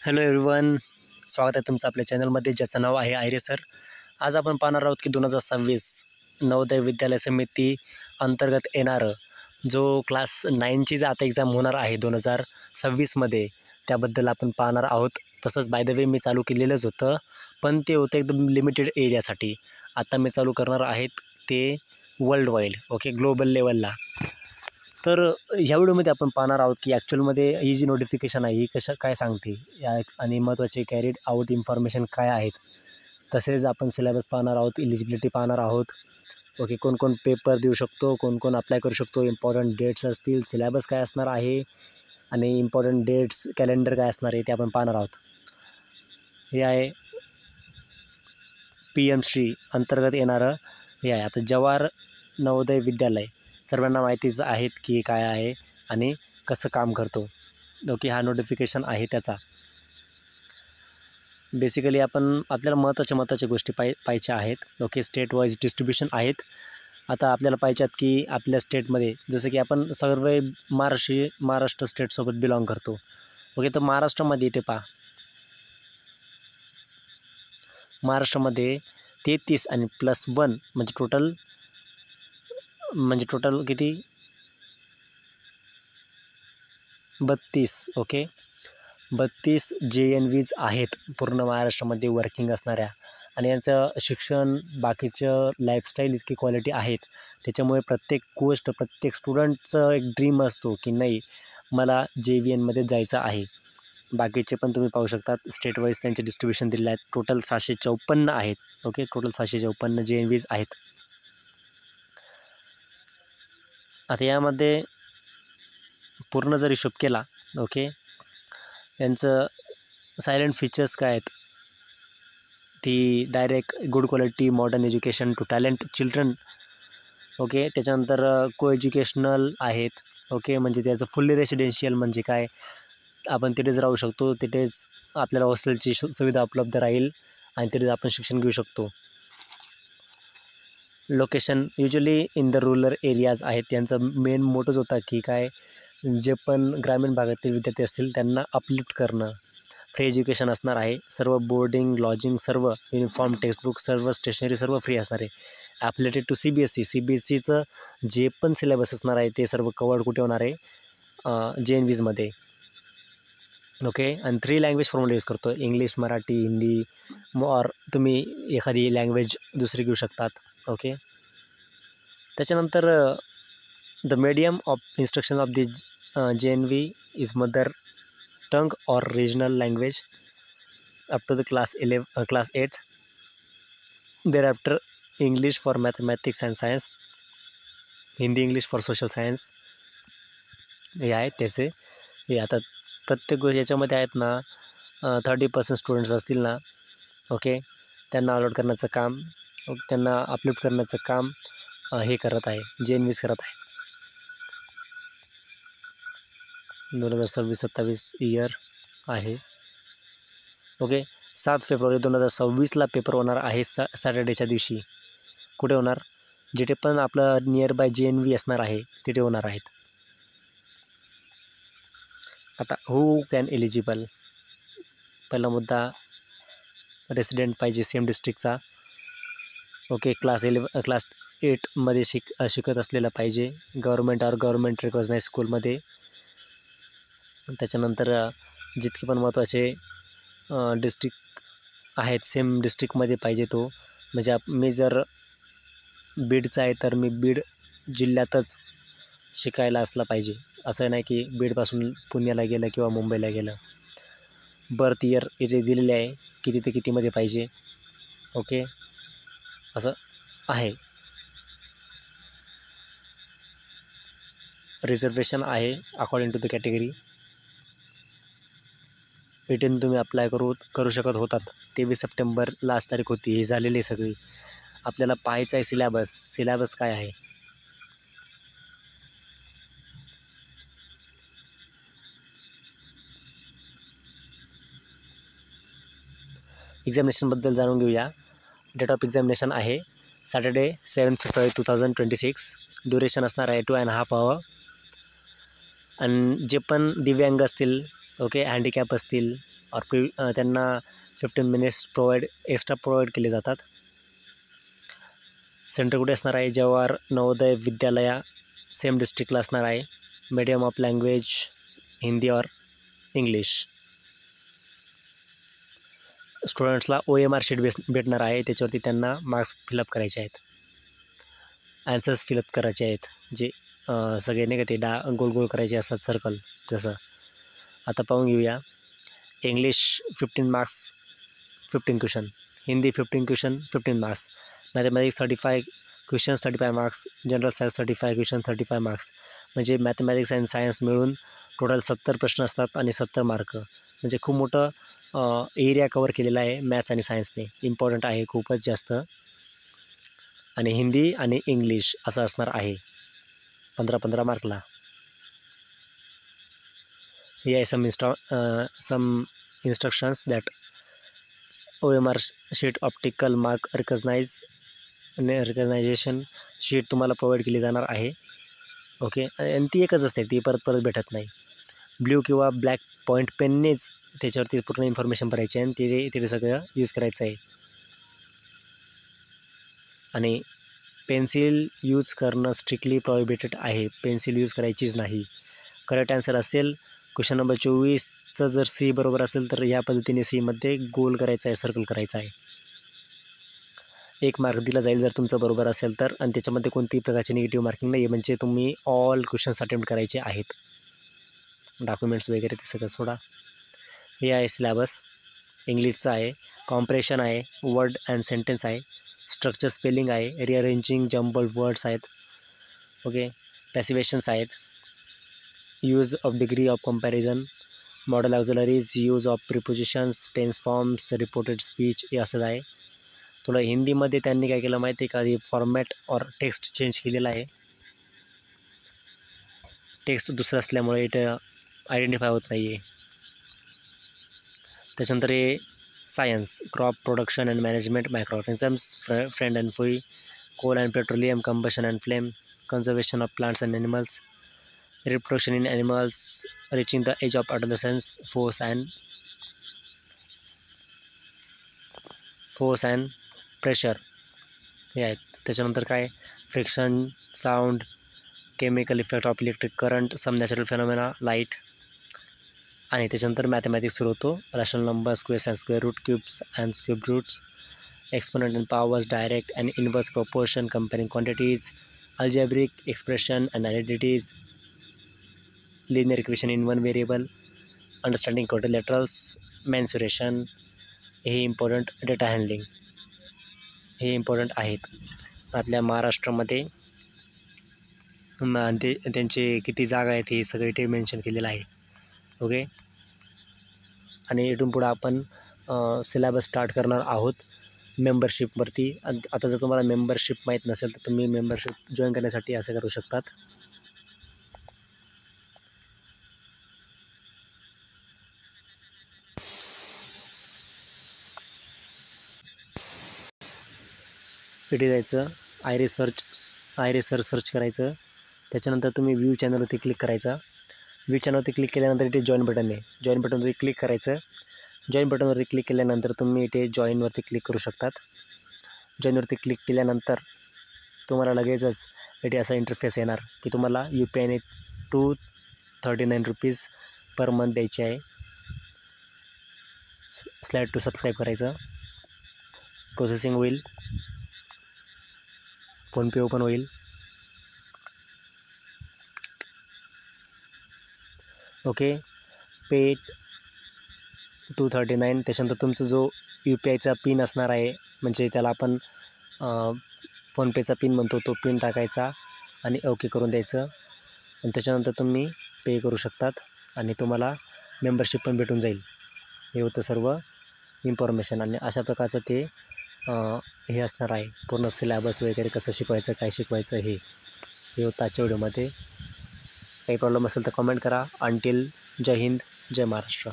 Hello everyone, स्वागत आहे तुमचं आपल्या चॅनलमध्ये, ज्याचं नाव आहे आयरे सर. आज आपण पाहणार आहोत की 2026 नवोदय विद्यालय समिती अंतर्गत येणारं जो क्लास 9ची आता एक्झाम होणार आहे 2026मध्ये, त्याबद्दल आपण पाहणार आहोत. तसंच बाय द वे मी चालू केलेलंच होतं, पण ते होतं एकदम लिमिटेड एरियासाठी. आता मी चालू करणार आहेत ते वर्ल्ड वाईड, ग्लोबल लेवलला. तर ह्या व्हिडिओमध्ये आपण पाहणार आहोत की ॲक्च्युअलमध्ये ही जी नोटिफिकेशन आहे ही काय सांगते आणि महत्त्वाचे कॅरीड आउट इन्फॉर्मेशन काय आहेत. तसेच आपण सिलेबस पाहणार आहोत, इलिजिबिलिटी पाहणार आहोत. कोण पेपर देऊ शकतो, कोण अप्लाय करू शकतो, इम्पॉर्टंट डेट्स असतील, सिलेबस काय असणार आहे आणि इम्पॉर्टंट डेट्स कॅलेंडर काय असणार आहे ते आपण पाहणार आहोत. हे आहे PM श्री अंतर्गत येणारं हे आहे. आता जवाहर नवोदय विद्यालय सर्वांना माहितीच आहेत की काय आहे आणि कसं काम करतो. हा नोटिफिकेशन आहे त्याचा. बेसिकली आपण आपल्याला महत्त्वाच्या गोष्टी पाहायच्या आहेत. स्टेट वाईज डिस्ट्रीब्युशन आहेत. आता आपल्याला पाहिजे आहेत की आपल्या स्टेटमध्ये, जसं की आपण सर्व महाराष्ट्र स्टेटसोबत बिलॉंग करतो. तर महाराष्ट्रामध्ये इथे पहा, महाराष्ट्रामध्ये 33 आणि +1 म्हणजे टोटल किती 32. 32 JNVs आहेत पूर्ण महाराष्ट्रामध्ये वर्किंग असणाऱ्या, आणि यांचं शिक्षण, बाकीचं लाईफस्टाईल इतकी क्वालिटी आहेत. त्याच्यामुळे प्रत्येक स्टुडंटचं एक ड्रीम असतो की नाही, मला JVNमध्ये जायचं आहे. बाकीचे पण तुम्ही पाहू शकतात, स्टेट वाईज त्यांचे डिस्ट्रीब्युशन दिले आहेत. टोटल 754 आहेत. टोटल 754 JNVs आहेत. आता यामध्ये पूर्ण जर हिशोब केला, यांचं सायलेंट फीचर्स काय आहेत, ती direct good quality modern education to talent children. त्याच्यानंतर को एज्युकेशनल आहेत. म्हणजे त्याचं फुल्ली रेसिडेन्शियल म्हणजे काय, आपण तिथेच राहू शकतो, तिथेच आपल्याला हॉस्टेलची सुविधा उपलब्ध राहील आणि तिथेच आपण शिक्षण घेऊ शकतो. Location usually in the rural areas आहेत. त्यांचं मेन मोटोच होता की काय, जे पण ग्रामीण भागातील विद्यार्थी असतील त्यांना अपलिफ्ट करणं. फ्री एज्युकेशन असणार आहे. सर्व बोर्डिंग, लॉजिंग, सर्व युनिफॉर्म, टेक्स्टबुक, सर्व स्टेशनरी सर्व फ्री असणार आहे. ॲप्लिटेड टू CBSEचं जे पण सिलेबस असणार आहे ते सर्व कवर्ड कुठे होणार आहे, JNVsमध्ये. आणि 3 लँग्वेज फॉर्मला यूज करतो, इंग्लिश, मराठी, हिंदी, और तुम्ही एखादी लँग्वेज दुसरी घेऊ शकतात. त्याच्यानंतर the medium of instruction of the JNV is mother tongue और regional language up to the class 8. thereafter English for mathematics and science, Hindi English for social science. हे आहेत त्याचे. हे आता प्रत्येक याच्यामध्ये आहेत ना, 30% स्टुडंट्स असतील ना, त्यांना अलॉट करण्याचं काम, त्यांना अपलिफ्ट करण्याचं काम हे करत आहे, JNVs करत आहे. 2026-27 इयर आहे. 7 फेब्रुवारी 2026ला पेपर होणार आहे, सॅटर्डेच्या दिवशी. कुठे होणार, जिथे पण आपलं नियर बाय JNV असणार आहे तिथे होणार आहेत. आता हू कॅन एलिजिबल, पहिला मुद्दा, रेसिडेंट पाहिजे सेम डिस्ट्रिक्टचा. क्लास 8मध्ये शिकत असलेला पाहिजे, गव्हर्मेंट रिकॉग्नाइज स्कूलमध्ये. त्याच्यानंतर जितके पण महत्त्वाचे डिस्ट्रिक्ट आहेत सेम डिस्ट्रिक्टमध्ये पाहिजे तो. म्हणजे मी जर बीडचा आहे तर मी बीड जिल्ह्यातच शिकायला असला पाहिजे. असं नाही की बीडपासून पुण्याला गेलं किंवा मुंबईला गेलं. बर्थ इयर इथे दिलेले आहे, किती ते कितीमध्ये पाहिजे. असं आहे. रिझर्वेशन आहे according to the category. Return तुम्ही अप्लाय करू शकत होतात. 23 सप्टेंबर लास्ट तारीख होती. ही झालेली आहे सगळी. आपल्याला पाहायचं आहे सिलेबस काय आहे. एक्झामिनेशनबद्दल जाणून घेऊया. डेट ऑफ एक्झामिनेशन आहे सॅटर्डे 7 फेब्रुवारी 2026. ड्युरेशन असणार आहे 2.5 hour. आणि जे पण दिव्यांग असतील, हँडिकॅप असतील, और त्यांना 15 मिनिट्स एक्स्ट्रा प्रोवाईड केले जातात. सेंटर कुठे असणार आहे? जवाहर नवोदय विद्यालया सेम डिस्ट्रिक्टला असणार आहे. मीडियम ऑफ लँग्वेज हिंदी और इंग्लिश. स्टुडंट्सला OMR शीट भेटणार आहे. त्याच्यावरती त्यांना मार्क्स फिलअप करायचे आहेत, ॲन्सर्स फिलअप करायचे आहेत. जे सगळे नाही का ते गोल गोल करायचे असतात सर्कल, तसं. आता पाहून घेऊया. English 15 marks 15 question, Hindi 15 question 15 marks, mathematics 35 questions 35 marks, general science 35 question 35 marks. म्हणजे मॅथमॅटिक्स अँड सायन्स मिळून टोटल 70 प्रश्न असतात आणि 70 मार्क. म्हणजे खूप मोठं एरिया कवर केलेला आहे मॅथ्स आणि सायन्सने. इम्पॉर्टंट आहे खूपच जास्त. आणि हिंदी आणि इंग्लिश असं असणार आहे 15-15 मार्कला. हे आहे some instructions that OMR sheet optical mark recognition sheet तुम्हाला प्रोव्हाइड केली जाणार आहे. ओके. आणि ती एकच असते, ती परत भेटत नाही. ब्ल्यू किंवा ब्लॅक पॉईंट पेननेच त्याच्यावरती पूर्ण इन्फॉर्मेशन भरायची आहे आणि ते सगळं यूज करायचं आहे. आणि पेन्सिल यूज करणं स्ट्रिक्टली प्रॉहिबिटेड आहे. पेन्सिल यूज करायचीच नाही. करेक्ट आन्सर असेल क्वेश्चन नंबर 24चं जर C बरोबर असेल तर या पद्धतीने Cमध्ये गोल करायचा आहे, सर्कल करायचा आहे. 1 मार्क दिला जाईल जर तुमचं बरोबर असेल तर. आणि त्याच्यामध्ये कोणतीही प्रकारची निगेटिव्ह मार्किंग नाही आहे. म्हणजे तुम्ही ऑल क्वेश्चन्स अटेम्प्ट करायचे आहेत. डॉक्युमेंट्स वगैरे ते सगळं सोडा. हे आहे सिलॅबस. इंग्लिशचं आहे, कॉम्प्रेशन आहे, वर्ड अँड सेंटेन्स आहे, स्ट्रक्चर स्पेलिंग आहे, रिअरेंजिंग जम्बल्ड वर्ड्स आहेत. ओके. पॅसिवेशन्स आहेत, use of degree of comparison, modal auxiliaries, use of prepositions, tense forms, reported speech, हे असं आहे. थोडं हिंदीमध्ये त्यांनी काय केलं माहिती आहे का, फॉर्मॅट और टेक्स्ट चेंज केलेला आहे. टेक्स्ट दुसरं असल्यामुळे इथं आयडेंटिफाय होत नाही आहे. त्याच्यानंतर हे science, crop production and management, microorganisms, friend and foe, coal and petroleum, combustion and flame, conservation of plants and animals, reproduction in animals, reaching the age of adolescence, force and pressure हे आहेत. त्याच्यानंतर काय, friction, sound, chemical effect of electric current, some natural phenomena, light. आणि त्याच्यानंतर mathematics सुरू होतो. Rational number, squares and square root, cubes and cube roots, exponent and powers, direct and inverse proportion, comparing quantities, algebraic expression and identities, linear equation in one variable, understanding quadrilaterals, mensuration. हे important. Data handling हे important आहेत. आपल्या महाराष्ट्रामध्ये ते त्यांचे किती जागा आहेत हे सगळे ते मेन्शन केलेलं आहे. ओके. आणि इथून पुढं आपण सिलेबस स्टार्ट करणार आहोत मेंबरशिपवरती. आता जर तुम्हाला मेंबरशिप माहीत नसेल तर तुम्ही मेंबरशिप जॉईन करण्यासाठी असं करू शकतात. इथे जायचं, आयरिस सर्च करायचं. त्याच्यानंतर तुम्ही व्ह्यू चॅनलवरती क्लिक करायचा. व्ह्यू चॅनलवरती क्लिक केल्यानंतर इथे जॉईन बटन आहे. जॉईन बटनवरती क्लिक करायचं. जॉईन बटनवरती क्लिक केल्यानंतर तुम्ही इथे जॉईनवरती क्लिक करू शकतात. जॉईनवरती क्लिक केल्यानंतर तुम्हाला लगेचच इथे असा इंटरफेस येणार की तुम्हाला UPIने 239 रुपीज पर मंथ द्यायचे आहे. स्लाईड टू सबस्क्राईब करायचं. प्रोसेसिंग होईल, फोनपे ओपन होईल. ओके. पे 239. त्याच्यानंतर तुमचा जो UPIचा पिन असणार आहे, म्हणजे त्याला आपण फोनपेचा पिन म्हणतो, तो पिन टाकायचा आणि ओके करून द्यायचं. आणि त्याच्यानंतर तुम्ही पे करू शकतात आणि तुम्हाला मेंबरशिप पण भेटून जाईल. हे होतं सर्व इन्फॉर्मेशन. आणि अशा प्रकारचं ते हे असणार आहे. पूर्ण सिलॅबस वगैरे कसं शिकवायचं, काय शिकवायचं हे होतं आजच्या व्हिडिओमध्ये. काही प्रॉब्लेम असेल तर कमेंट करा. अंटिल जय हिंद, जय महाराष्ट्र.